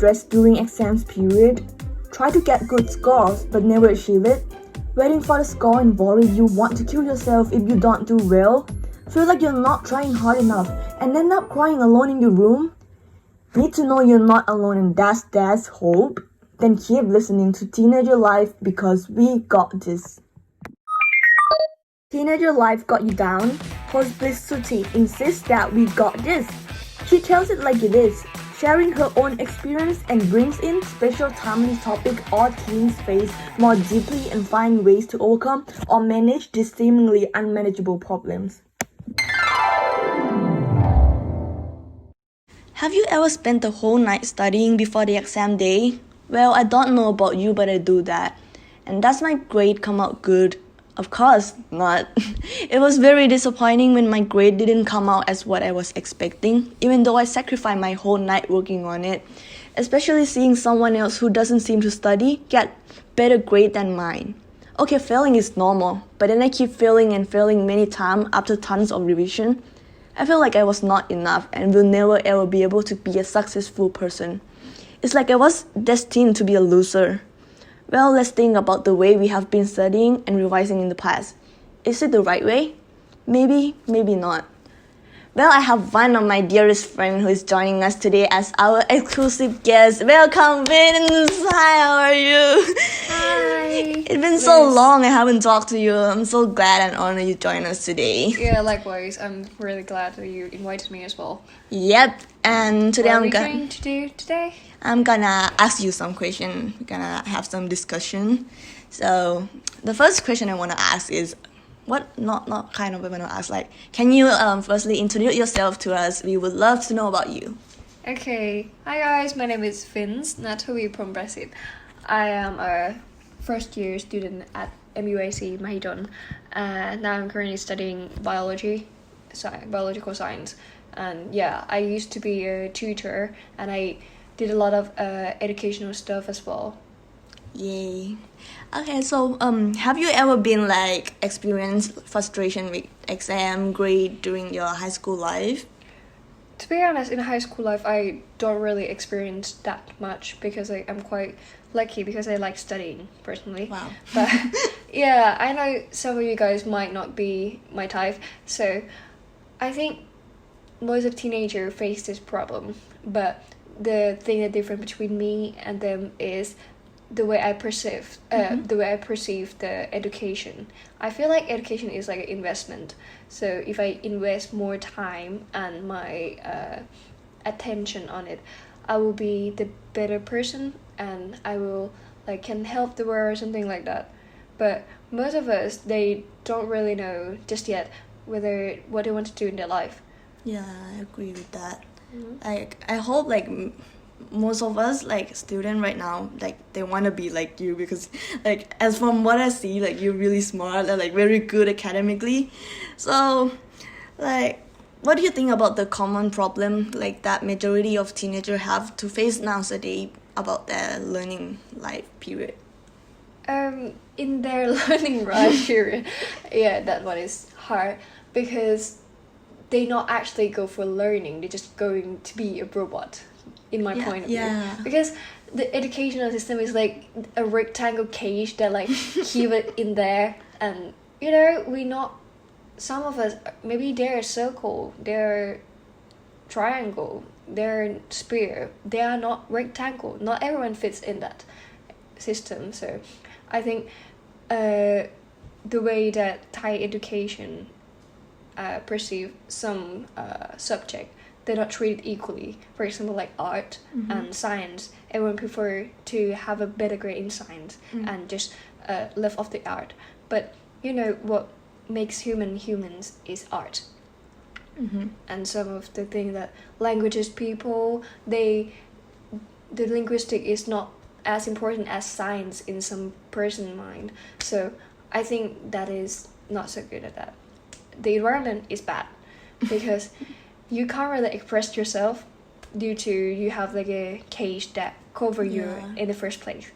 stressed during exams period? Try to get good scores but never achieve it? Waiting for the score and worry you want to kill yourself if you don't do well? Feel like you're not trying hard enough and end up crying alone in your room? Need to know you're not alone and that's hope? Then keep listening to Teenager Life because we got this. Teenager Life got you down? Host Bliss insists that we got this. She tells it like it is, sharing her own experience and brings in special timely topic all teens face more deeply and find ways to overcome or manage these seemingly unmanageable problems. Have you ever spent the whole night studying before the exam day? Well, I don't know about you, but I do that. And does my grade come out good? Of course not. It was very disappointing when my grade didn't come out as what I was expecting, even though I sacrificed my whole night working on it. Especially seeing someone else who doesn't seem to study get better grade than mine. Okay, failing is normal, but then I keep failing and failing many times after tons of revision. I feel like I was not enough and will never ever be able to be a successful person. It's like I was destined to be a loser. Well, let's think about the way we have been studying and revising in the past. Is it the right way? Maybe, maybe not. Well, I have one of my dearest friends who is joining us today as our exclusive guest. Welcome, Vinz! Hi, how are you? Hi! It's been so long I haven't talked to you. I'm so glad and honored you joined us today. Yeah, likewise. I'm really glad that you invited me as well. Yep, and today What are we going to do today? I'm gonna ask you some questions. We're gonna have some discussion. So the first question I wanna ask is, can you firstly introduce yourself to us? We would love to know about you. Okay. Hi guys, my name is Vinz, Natalie from Brazil. I am a first year student at MUAC Mahidol. Now I'm currently studying biological science. And yeah, I used to be a tutor and I did a lot of educational stuff as well. Yay. Okay, so have you ever been experienced frustration with exam grade during your high school life? To be honest, in high school life, I don't really experience that much because I'm quite lucky because I like studying personally. Wow. But yeah, I know some of you guys might not be my type, so I think most of teenagers face this problem. But the thing that different between me and them is the way I perceive the education. I feel like education is like an investment. So if I invest more time and my attention on it, I will be the better person and I will can help the world or something like that. But most of us, they don't really know just yet what they want to do in their life. Yeah, I agree with that. Mm-hmm. I hope most of us student right now they want to be like you because as from what I see you're really smart and very good academically. So what do you think about the common problem that majority of teenagers have to face nowadays about their learning life period? In their learning life period, yeah, that one is hard because they not actually go for learning, they're just going to be a robot. In my point of view, because the educational system is like a rectangle cage that keep it in there, and some of us, maybe they're a circle, they're triangle, they're sphere, they are not rectangle. Not everyone fits in that system. So I think the way that Thai education perceive some subject, they're not treated equally. For example, like art and science, everyone prefer to have a better grade in science and just live off the art. But what makes humans is art. And some of the thing that languages people, the linguistic is not as important as science in some person's mind. So I think that is not so good at that. The environment is bad because you can't really express yourself due to you have a cage that cover you in the first place.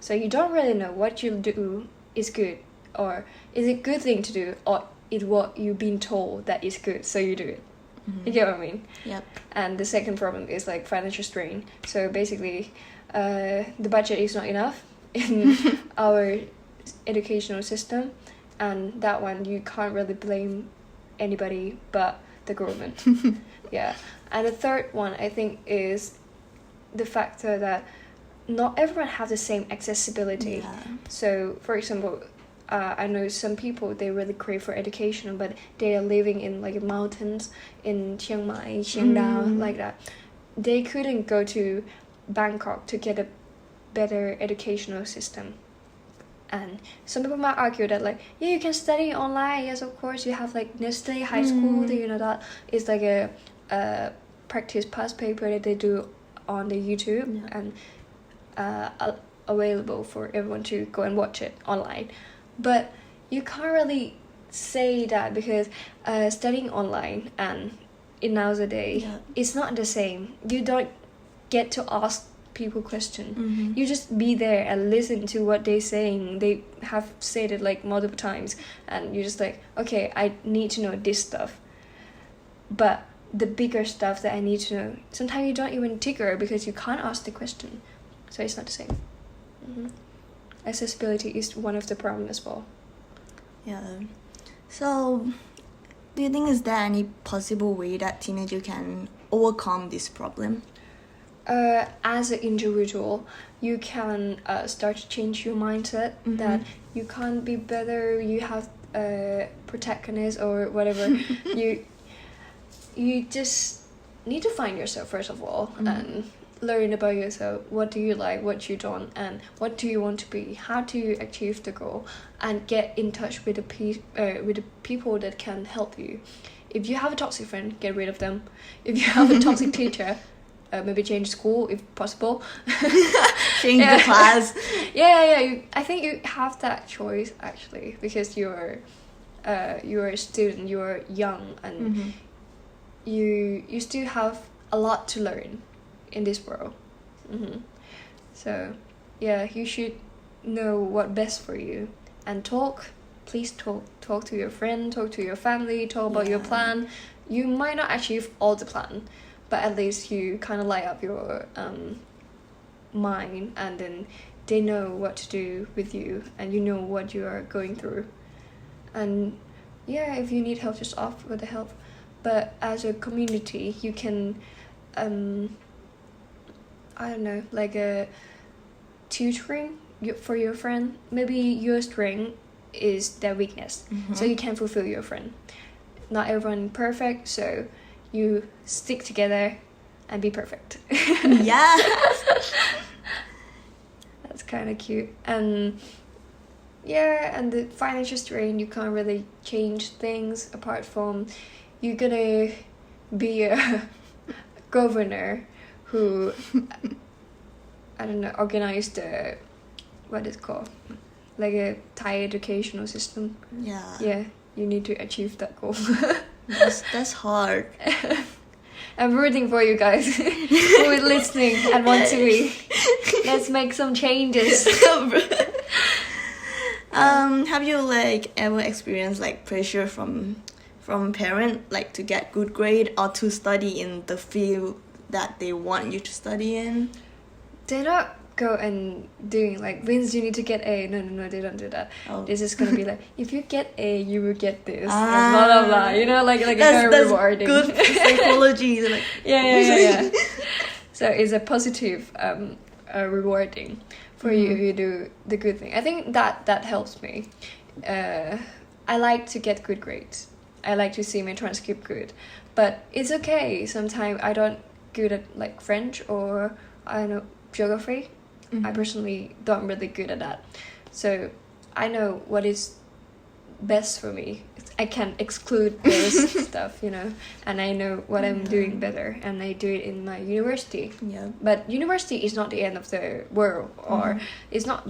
So you don't really know what you do is good, or is it good thing to do, or is what you've been told that is good, so you do it. You get what I mean? Yep. And the second problem is like financial strain. So basically, the budget is not enough in our educational system, and that one you can't really blame anybody but the government. Yeah. And the third one I think is the factor that not everyone has the same accessibility. Yeah. So for example, I know some people, they really crave for education, but they are living in like mountains in Chiang Mai, Chiang like that. They couldn't go to Bangkok to get a better educational system. And some people might argue that like, yeah, you can study online. Yes, of course, you have like Nestle High School. You know, that is like a practice past paper that they do on the YouTube and available for everyone to go and watch it online. But you can't really say that because studying online and in nowadays it's not the same. You don't get to ask people question. You just be there and listen to what they're saying. They have said it like multiple times, and you're just like, okay, I need to know this stuff. But the bigger stuff that I need to know, sometimes you don't even trigger because you can't ask the question. So it's not the same. Accessibility is one of the problems as well. Yeah. So, do you think is there any possible way that teenager can overcome this problem? As an individual, you can start to change your mindset that you can't be better. You have protagonist or whatever. you just need to find yourself first of all and learn about yourself. What do you like, what you don't, and what do you want to be? How do you achieve the goal? And get in touch with the people that can help you. If you have a toxic friend, get rid of them. If you have a toxic teacher, maybe change school if possible. Change the class. I think you have that choice actually, because you're a student, you're young, and you still have a lot to learn in this world. So yeah, you should know what best for you and please talk to your friend, talk to your family, talk about your plan. You might not achieve all the plan, but at least you kind of light up your mind, and then they know what to do with you, and you know what you are going through. And yeah, if you need help, just offer the help. But as a community, you can I don't know, like a tutoring for your friend. Maybe your strength is their weakness, so you can fulfill your friend. Not everyone perfect, so you stick together and be perfect. Yeah. That's kind of cute. And yeah, and the financial strain, you can't really change things apart from you're gonna be a governor who I don't know, organized the what is it called, like a Thai educational system. Yeah, you need to achieve that goal. That's hard. I'm rooting for you guys who is listening and want to be. Let's make some changes. Have you like ever experienced like pressure from parent, like to get good grade or to study in the field that they want you to study in? They don't go and doing like, Vinz, you need to get A. No, they don't do that. This is gonna be like, if you get A, you will get this. And blah blah blah. You know, like that's very rewarding. Good psychology. Like. Yeah. So it's a positive, rewarding for you if you do the good thing. I think that helps me. I like to get good grades. I like to see my transcript good, but it's okay. Sometimes I don't good at like French or I don't know, geography. I personally don't really good at that, so I know what is best for me. I can exclude those stuff, you know, and I know what I'm doing better, and I do it in my university. But university is not the end of the world, or it's not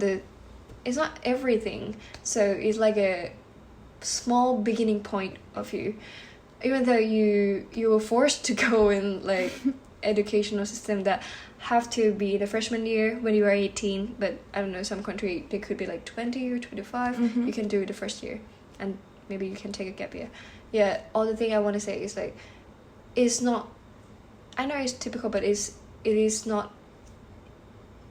everything. So it's like a small beginning point of you, even though you were forced to go in like educational system that have to be the freshman year when you are 18, but I don't know, some country they could be like 20 or 25. You can do it the first year, and maybe you can take a gap year. Yeah, all the thing I want to say is like, is not, I know it's typical, but it is not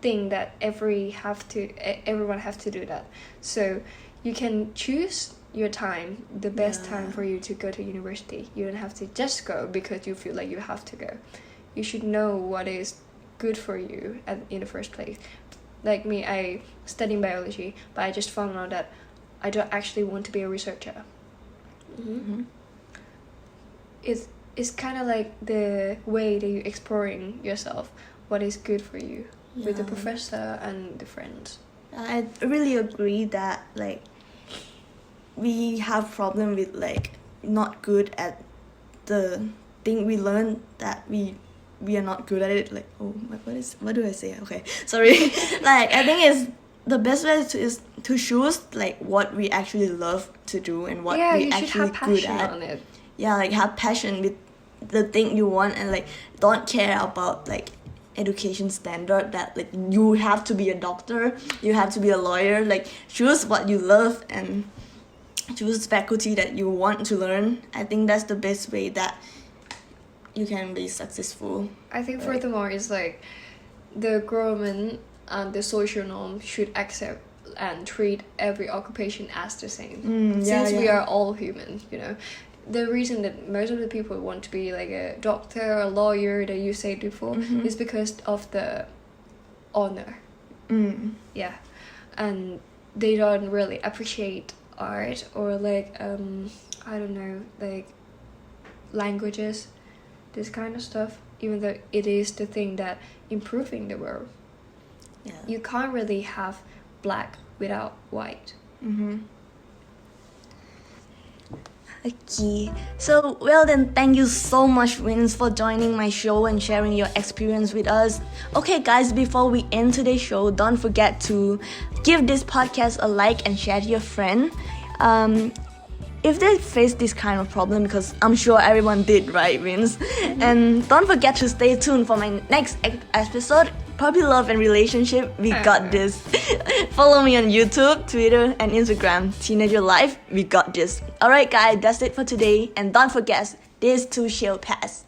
thing that everyone have to do that. So you can choose your time, the best time for you to go to university. You don't have to just go because you feel like you have to go. You should know what is good for you in the first place. Like me, I studying biology, but I just found out that I don't actually want to be a researcher. It's kind of like the way that you're exploring yourself, what is good for you with the professor and the friends. I really agree that like we have problem with like not good at the thing we learn, that we are not good at it. Like, what do I say? Okay, sorry. Like, I think it's the best way is to choose like what we actually love to do and what we actually good at. On it. Yeah, like have passion with the thing you want, and like don't care about like education standard that like you have to be a doctor, you have to be a lawyer. Like, choose what you love and choose faculty that you want to learn. I think that's the best way that you can be successful. I think furthermore is like the government and the social norm should accept and treat every occupation as the same. Since we are all human, you know. The reason that most of the people want to be like a doctor, a lawyer that you said before is because of the honor. Yeah. And they don't really appreciate art or like I don't know, like languages, this kind of stuff, even though it is the thing that improving the world. You can't really have black without white. Okay, so well then, thank you so much, Vinz, for joining my show and sharing your experience with us. Okay guys, before we end today's show, don't forget to give this podcast a like and share to your friend. If they face this kind of problem, because I'm sure everyone did, right, Vinz? And don't forget to stay tuned for my next episode, Puppy Love and Relationship, We Got This. Follow me on YouTube, Twitter, and Instagram, Teenager Life, We Got This. Alright guys, that's it for today, and don't forget, this too shall pass.